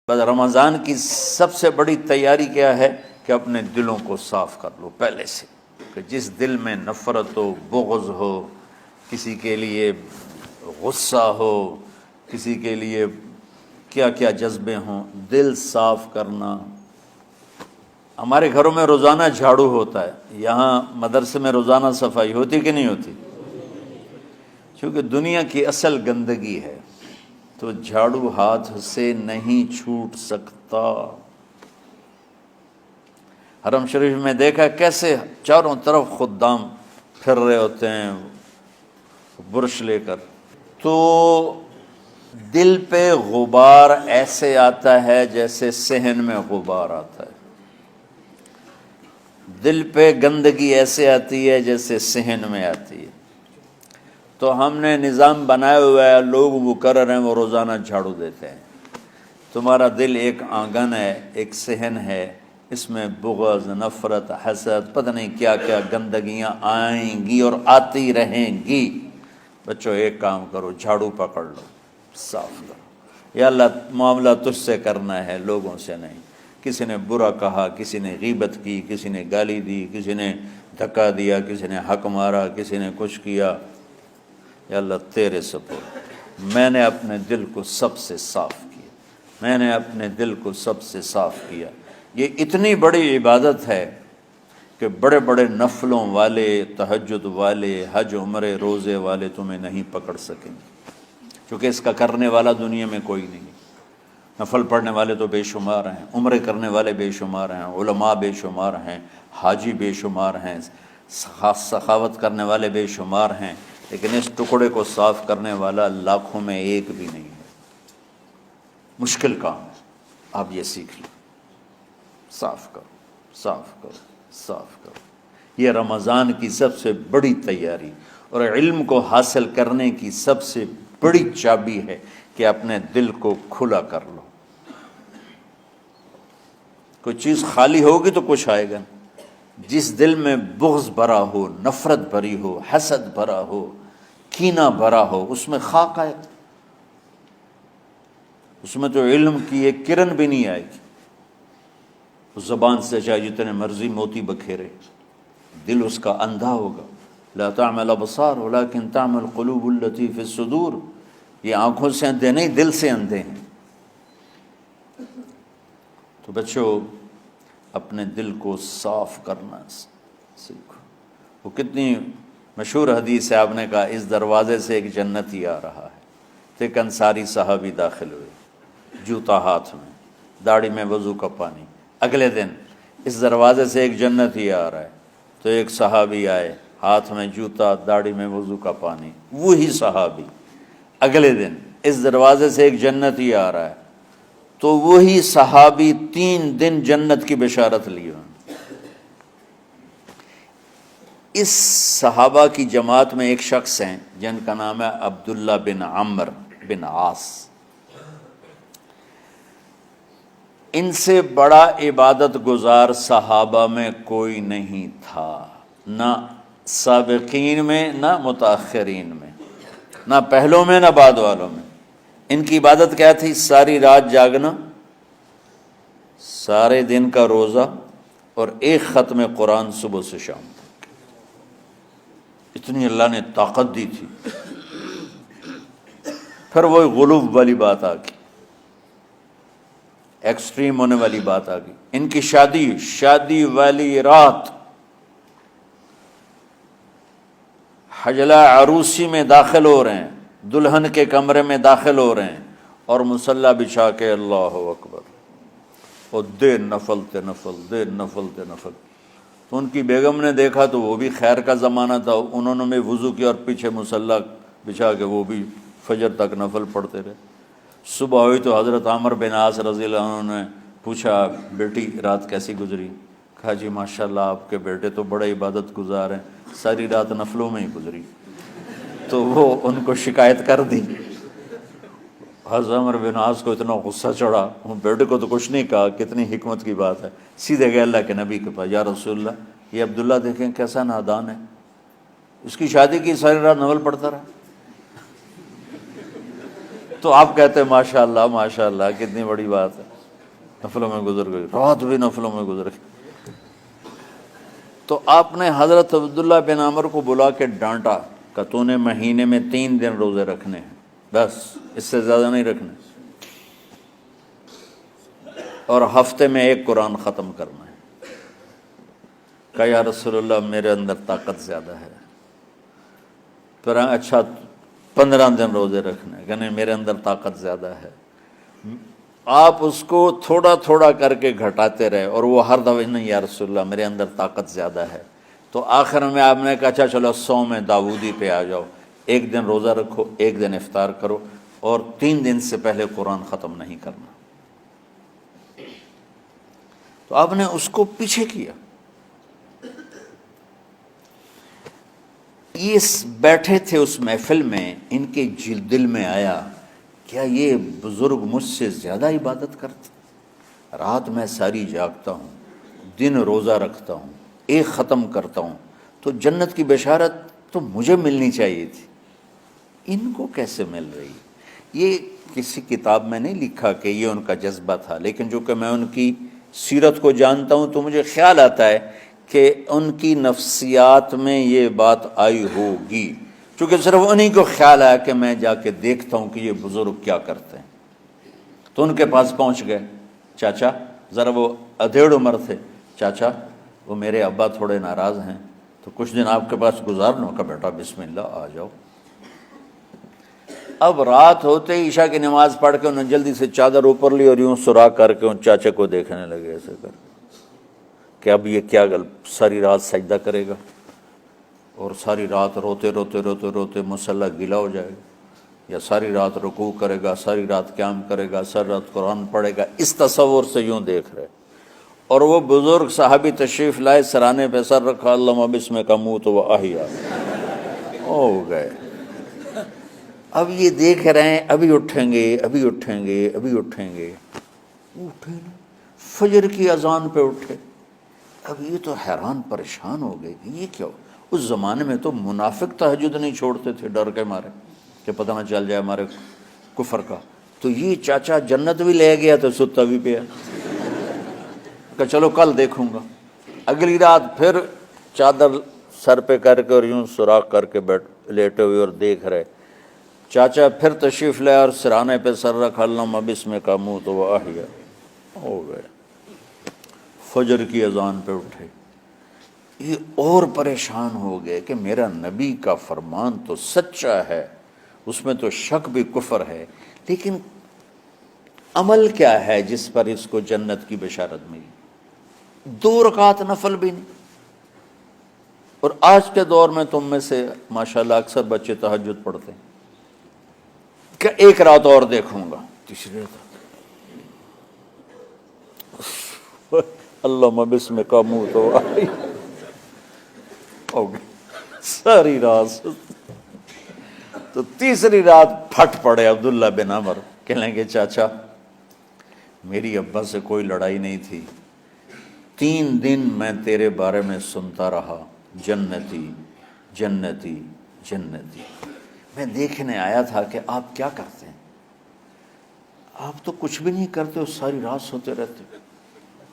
بس رمضان کی سب سے بڑی تیاری کیا ہے کہ اپنے دلوں کو صاف کر لو پہلے سے، کہ جس دل میں نفرت ہو، بغض ہو، کسی کے لیے غصہ ہو، کسی کے لیے کیا کیا جذبے ہوں، دل صاف کرنا۔ ہمارے گھروں میں روزانہ جھاڑو ہوتا ہے، یہاں مدرسے میں روزانہ صفائی ہوتی کہ نہیں ہوتی؟ کیونکہ دنیا کی اصل گندگی ہے تو جھاڑو ہاتھ سے نہیں چھوٹ سکتا۔ حرم شریف میں دیکھا کیسے چاروں طرف خدام پھر رہے ہوتے ہیں برش لے کر، تو دل پہ غبار ایسے آتا ہے جیسے صحن میں غبار آتا ہے، دل پہ گندگی ایسے آتی ہے جیسے صحن میں آتی ہے۔ تو ہم نے نظام بنایا ہوا ہے، لوگ مقرر ہیں وہ روزانہ جھاڑو دیتے ہیں۔ تمہارا دل ایک آنگن ہے، ایک صحن ہے، اس میں بغض، نفرت، حسد، پتہ نہیں کیا کیا گندگیاں آئیں گی اور آتی رہیں گی۔ بچوں ایک کام کرو، جھاڑو پکڑ لو، صاف کرو۔ یا اللہ معاملہ تجھ سے کرنا ہے، لوگوں سے نہیں۔ کسی نے برا کہا، کسی نے غیبت کی، کسی نے گالی دی، کسی نے دھکا دیا، کسی نے حق مارا، کسی نے کچھ کیا، یا اللہ تیرے سپرد میں نے اپنے دل کو سب سے صاف کیا، میں نے اپنے دل کو سب سے صاف کیا۔ یہ اتنی بڑی عبادت ہے کہ بڑے بڑے نفلوں والے، تہجد والے، حج عمرے روزے والے تمہیں نہیں پکڑ سکیں گے، کیونکہ اس کا کرنے والا دنیا میں کوئی نہیں۔ نفل پڑھنے والے تو بے شمار ہیں، عمرے کرنے والے بے شمار ہیں، علماء بے شمار ہیں، حاجی بے شمار ہیں، سخاوت کرنے والے بے شمار ہیں، لیکن اس ٹکڑے کو صاف کرنے والا لاکھوں میں ایک بھی نہیں ہے۔ مشکل کام ہے، آپ یہ سیکھ لیں، صاف کرو، صاف کرو، صاف کرو۔ یہ رمضان کی سب سے بڑی تیاری اور علم کو حاصل کرنے کی سب سے بڑی چابی ہے کہ اپنے دل کو کھلا کر لو۔ کوئی چیز خالی ہوگی تو کچھ آئے گا۔ جس دل میں بغض بھرا ہو، نفرت بھری ہو، حسد بھرا ہو، کینہ بھرا ہو، اس میں خاک آئے، اس میں تو علم کی ایک کرن بھی نہیں آئے گی۔ اس زبان سے چاہے جتنے مرضی موتی بکھیرے، دل اس کا اندھا ہوگا۔ لا تعمل الابصار ولكن تعمل القلوب التي في الصدور۔ یہ آنکھوں سے اندھے نہیں، دل سے اندھے ہیں۔ تو بچوں اپنے دل کو صاف کرنا سیکھو۔ وہ کتنی مشہور حدیث ہے، آپ نے کہا اس دروازے سے ایک جنتی آ رہا ہے۔ تو ایک انصاری صحابی داخل ہوئے، جوتا ہاتھ میں، داڑھی میں وضو کا پانی۔ اگلے دن اس دروازے سے ایک جنتی آ رہا ہے، تو ایک صحابی آئے، ہاتھ میں جوتا، داڑھی میں وضو کا پانی۔ وہی صحابی اگلے دن اس دروازے سے ایک جنتی آ رہا ہے، تو وہی صحابی 3 دن جنت کی بشارت لی۔ اس صحابہ کی جماعت میں ایک شخص ہیں جن کا نام ہے عبداللہ بن عمرو بن عاص۔ ان سے بڑا عبادت گزار صحابہ میں کوئی نہیں تھا، نہ سابقین میں نہ متاخرین میں، نہ پہلوں میں نہ بعد والوں میں۔ ان کی عبادت کیا تھی؟ ساری رات جاگنا، سارے دن کا روزہ، اور ایک ختم قرآن صبح سے شام تک۔ اتنی اللہ نے طاقت دی تھی۔ پھر وہ غلوب والی بات آ گئی، ایکسٹریم ہونے والی بات آ گئی۔ ان کی شادی والی رات حجلہ عروسی میں داخل ہو رہے ہیں، دلہن کے کمرے میں داخل ہو رہے ہیں، اور مصلی بچھا کے اللہ اکبر، اور دیر نفل تے نفل، دیر نفل تے نفل۔ تو ان کی بیگم نے دیکھا تو وہ بھی خیر کا زمانہ تھا، انہوں نے بھی وضو کیا اور پیچھے مصلی بچھا کے وہ بھی فجر تک نفل پڑھتے رہے۔ صبح ہوئی تو حضرت عمرو بن عاص رضی اللہ عنہ نے پوچھا، بیٹی رات کیسی گزری؟ کہا جی ماشاءاللہ آپ کے بیٹے تو بڑے عبادت گزار ہیں، ساری رات نفلوں میں ہی گزری۔ تو وہ ان کو شکایت کر دی۔ حضرت عمرو بن عاص کو اتنا غصہ چڑھا، بیٹے کو تو کچھ نہیں کہا، کتنی حکمت کی بات ہے، سیدھے گئے اللہ کے نبی کے پاس، یا رسول اللہ یہ عبداللہ دیکھیں کیسا نادان ہے، اس کی شادی کی ساری رات نفل پڑھتا رہا۔ تو آپ کہتے ہیں ماشاءاللہ ماشاءاللہ کتنی بڑی بات ہے۔ نفلوں میں گزر گئی، رات بھی نفلوں میں گزر گئی۔ تو آپ نے حضرت عبداللہ بن عمر کو بلا کے ڈانٹا کہ تو نے مہینے میں 3 دن روزے رکھنے ہیں، بس اس سے زیادہ نہیں رکھنے، اور ہفتے میں 1 قرآن ختم کرنا ہے۔ کہا یا رسول اللہ میرے اندر طاقت زیادہ ہے۔ پھر اچھا 15 دن روزے رکھنے، کہ نہیں میرے اندر طاقت زیادہ ہے۔ آپ اس کو تھوڑا تھوڑا کر کے گھٹاتے رہے، اور وہ ہر دفعہ نہیں یا رسول اللہ میرے اندر طاقت زیادہ ہے۔ تو آخر میں آپ نے کہا اچھا چلو صوم داؤدی پہ آ جاؤ، 1 دن روزہ رکھو، 1 دن افطار کرو، اور 3 دن سے پہلے قرآن ختم نہیں کرنا۔ تو آپ نے اس کو پیچھے کیا۔ یہ بیٹھے تھے اس محفل میں، ان کے دل میں آیا کیا یہ بزرگ مجھ سے زیادہ عبادت کرتے؟ رات میں ساری جاگتا ہوں، دن روزہ رکھتا ہوں، 1 ختم کرتا ہوں، تو جنت کی بشارت تو مجھے ملنی چاہیے تھی، ان کو کیسے مل رہی؟ یہ کسی کتاب میں نہیں لکھا کہ یہ ان کا جذبہ تھا، لیکن جو کہ میں ان کی سیرت کو جانتا ہوں تو مجھے خیال آتا ہے کہ ان کی نفسیات میں یہ بات آئی ہوگی، چونکہ صرف انہی کو خیال آیا کہ میں جا کے دیکھتا ہوں کہ یہ بزرگ کیا کرتے ہیں۔ تو ان کے پاس پہنچ گئے، چاچا، ذرا وہ ادھیڑ عمر تھے، چاچا وہ میرے ابا تھوڑے ناراض ہیں، تو کچھ دن آپ کے پاس گزار لوں؟ کا بیٹا بسم اللہ آ جاؤ۔ اب رات ہوتے ہی عشاء کی نماز پڑھ کے انہوں نے جلدی سے چادر اوپر لی اور یوں سراغ کر کے ان چاچے کو دیکھنے لگے ایسے کر کہ اب یہ کیا ساری رات سجدہ کرے گا، اور ساری رات روتے روتے روتے روتے مصلی گیلا ہو جائے گا، یا ساری رات رکوع کرے گا، ساری رات قیام کرے گا، ساری رات قرآن پڑھے گا، اس تصور سے یوں دیکھ رہے۔ اور وہ بزرگ صحابی تشریف لائے، سرانے پہ سر رکھا، اللہم بسمک اموت و احیا، ہو گئے۔ اب یہ دیکھ رہے ہیں ابھی اٹھیں گے، ابھی اٹھیں گے، ابھی اٹھیں گے، اٹھے نا، فجر کی اذان پہ اٹھے۔ اب یہ تو حیران پریشان ہو گئے کہ یہ کیا ہو؟ اس زمانے میں تو منافق تہجد نہیں چھوڑتے تھے ڈر کے مارے کہ پتہ نہ چل جائے ہمارے کفر کا، تو یہ چاچا جنت بھی لے گیا تو ستا بھی پیا کہ چلو کل دیکھوں گا۔ اگلی رات پھر چادر سر پہ کر کے اور یوں سوراخ کر کے لیٹے ہوئے اور دیکھ رہے۔ چاچا پھر تشریف لے اور سرانے پہ سر رکھا، اللہم بسمک اموت و احیا، ہو گئے۔ فجر کی اذان پہ اٹھے، یہ اور پریشان ہو گئے کہ میرا نبی کا فرمان تو سچا ہے، اس میں تو شک بھی کفر ہے، لیکن عمل کیا ہے جس پر اس کو جنت کی بشارت ملی؟ 2 رکعت نفل بھی نہیں۔ اور آج کے دور میں تم میں سے ماشاءاللہ اکثر بچے تہجد پڑھتے ہیں کہ 1 رات اور دیکھوں گا، تیسری رات اللہم بسمک اموت و احیا، ہو گئی ساری رات۔ تو تیسری رات پھٹ پڑے عبداللہ بن عمر، کہنے لگے چاچا میری ابا سے کوئی لڑائی نہیں تھی، 3 دن میں تیرے بارے میں سنتا رہا، جنتی جنتی جنتی۔ میں دیکھنے آیا تھا کہ آپ کیا کرتے ہیں، آپ تو کچھ بھی نہیں کرتے ہو، ساری رات سوتے رہتے ہو،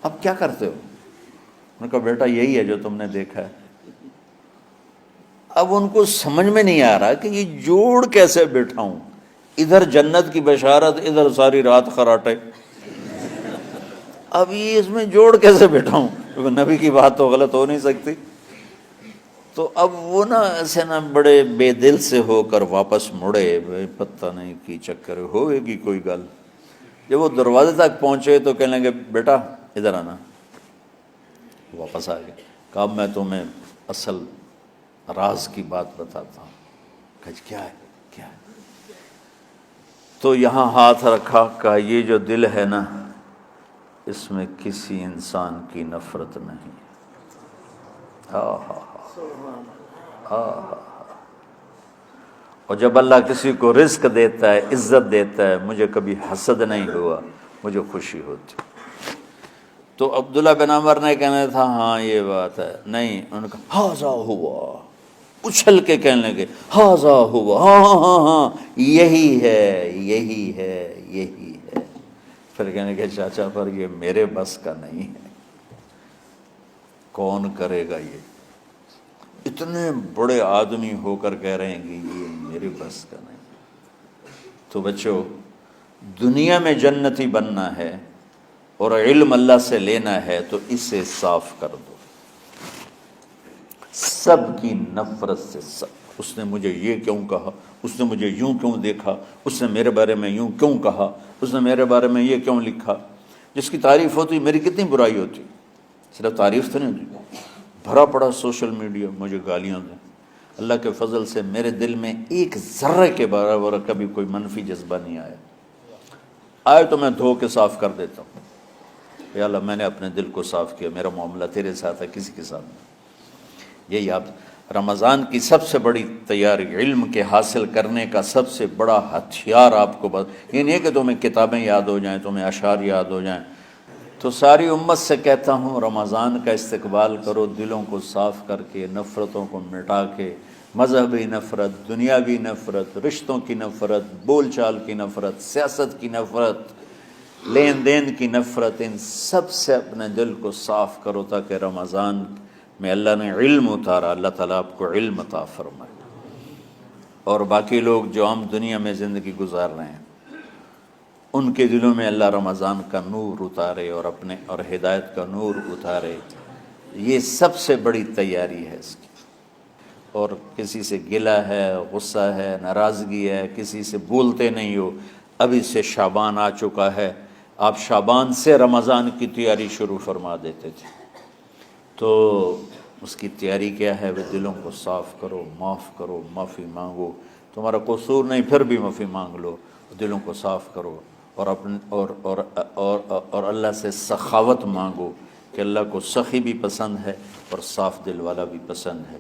اب کیا کرتے ہو؟ میں نے کہا بیٹا یہی ہے جو تم نے دیکھا ہے۔ اب ان کو سمجھ میں نہیں آ رہا کہ یہ جوڑ کیسے بٹھاؤں، ادھر جنت کی بشارت، ادھر ساری رات خراٹے، اب یہ اس میں جوڑ کیسے بٹھاؤں، کیونکہ نبی کی بات تو غلط ہو نہیں سکتی۔ تو اب وہ نا ایسے نا بڑے بے دل سے ہو کر واپس مڑے، پتہ نہیں کی چکر ہوئے گی کوئی گل۔ جب وہ دروازے تک پہنچے تو کہنے لگے بیٹا ادھر آنا، واپس آ گئے۔ کہا میں تمہیں اصل راز کی بات بتاتا ہوں۔ کہا کیا ہے کیا ہے؟ تو یہاں ہاتھ رکھا، کہا یہ جو دل ہے نا اس میں کسی انسان کی نفرت نہیں۔ اور جب اللہ کسی کو رزق دیتا ہے، عزت دیتا ہے، مجھے کبھی حسد نہیں ہوا، مجھے خوشی ہوتی۔ تو عبداللہ بن عمر نے کہنا تھا ہاں یہ بات ہے، نہیں، انہوں نے کہا ہاذا ہوا، اچھل کے کہنے لگے ہاذا ہوا، ہاں ہاں ہاں ہاں یہی ہے یہی ہے یہی ہے۔ پھر کہنے کہ چاچا پر یہ میرے بس کا نہیں ہے، کون کرے گا یہ؟ اتنے بڑے آدمی ہو کر کہہ رہے ہیں کہ یہ میرے بس کا نہیں۔ تو بچوں، دنیا میں جنتی بننا ہے اور علم اللہ سے لینا ہے تو اسے صاف کر دو، سب کی نفرت سے۔ سب، اس نے مجھے یہ کیوں کہا، اس نے مجھے یوں کیوں دیکھا، اس نے میرے بارے میں یوں کیوں کہا، اس نے میرے بارے میں یہ کیوں لکھا۔ جس کی تعریف ہوتی میری کتنی برائی ہوتی، صرف تعریف تو نہیں ہوتی، بھرا پڑا سوشل میڈیا مجھے گالیاں دیں۔ اللہ کے فضل سے میرے دل میں ایک ذرے کے برابر کبھی کوئی منفی جذبہ نہیں آیا، آئے تو میں دھو کے صاف کر دیتا ہوں، یا اللہ میں نے اپنے دل کو صاف کیا، میرا معاملہ تیرے ساتھ ہے، کسی کے ساتھ نہیں۔ یہی آپ رمضان کی سب سے بڑی تیاری، علم کے حاصل کرنے کا سب سے بڑا ہتھیار آپ کو یہ نہیں ہے کہ تمہیں کتابیں یاد ہو جائیں، تمہیں اشعار یاد ہو جائیں۔ تو ساری امت سے کہتا ہوں رمضان کا استقبال کرو، دلوں کو صاف کر کے، نفرتوں کو مٹا کے، مذہبی نفرت، دنیاوی نفرت، رشتوں کی نفرت، بول چال کی نفرت، سیاست کی نفرت، لین دین کی نفرت، ان سب سے اپنے دل کو صاف کرو تاکہ رمضان میں اللہ نے علم اتارا، اللہ تعالیٰ آپ کو علم عطا فرمائے، اور باقی لوگ جو عام دنیا میں زندگی گزار رہے ہیں ان کے دلوں میں اللہ رمضان کا نور اتارے اور اپنے اور ہدایت کا نور اتارے۔ یہ سب سے بڑی تیاری ہے اس کی۔ اور کسی سے گلہ ہے، غصہ ہے، ناراضگی ہے، کسی سے بولتے نہیں ہو، ابھی سے شعبان آ چکا ہے، آپ شعبان سے رمضان کی تیاری شروع فرما دیتے تھے، تو اس کی تیاری کیا ہے؟ وہ دلوں کو صاف کرو، معاف کرو، معافی مانگو، تمہارا قصور نہیں پھر بھی معافی مانگ لو، دلوں کو صاف کرو، اور اپنے اور اللہ سے سخاوت مانگو کہ اللہ کو سخی بھی پسند ہے اور صاف دل والا بھی پسند ہے۔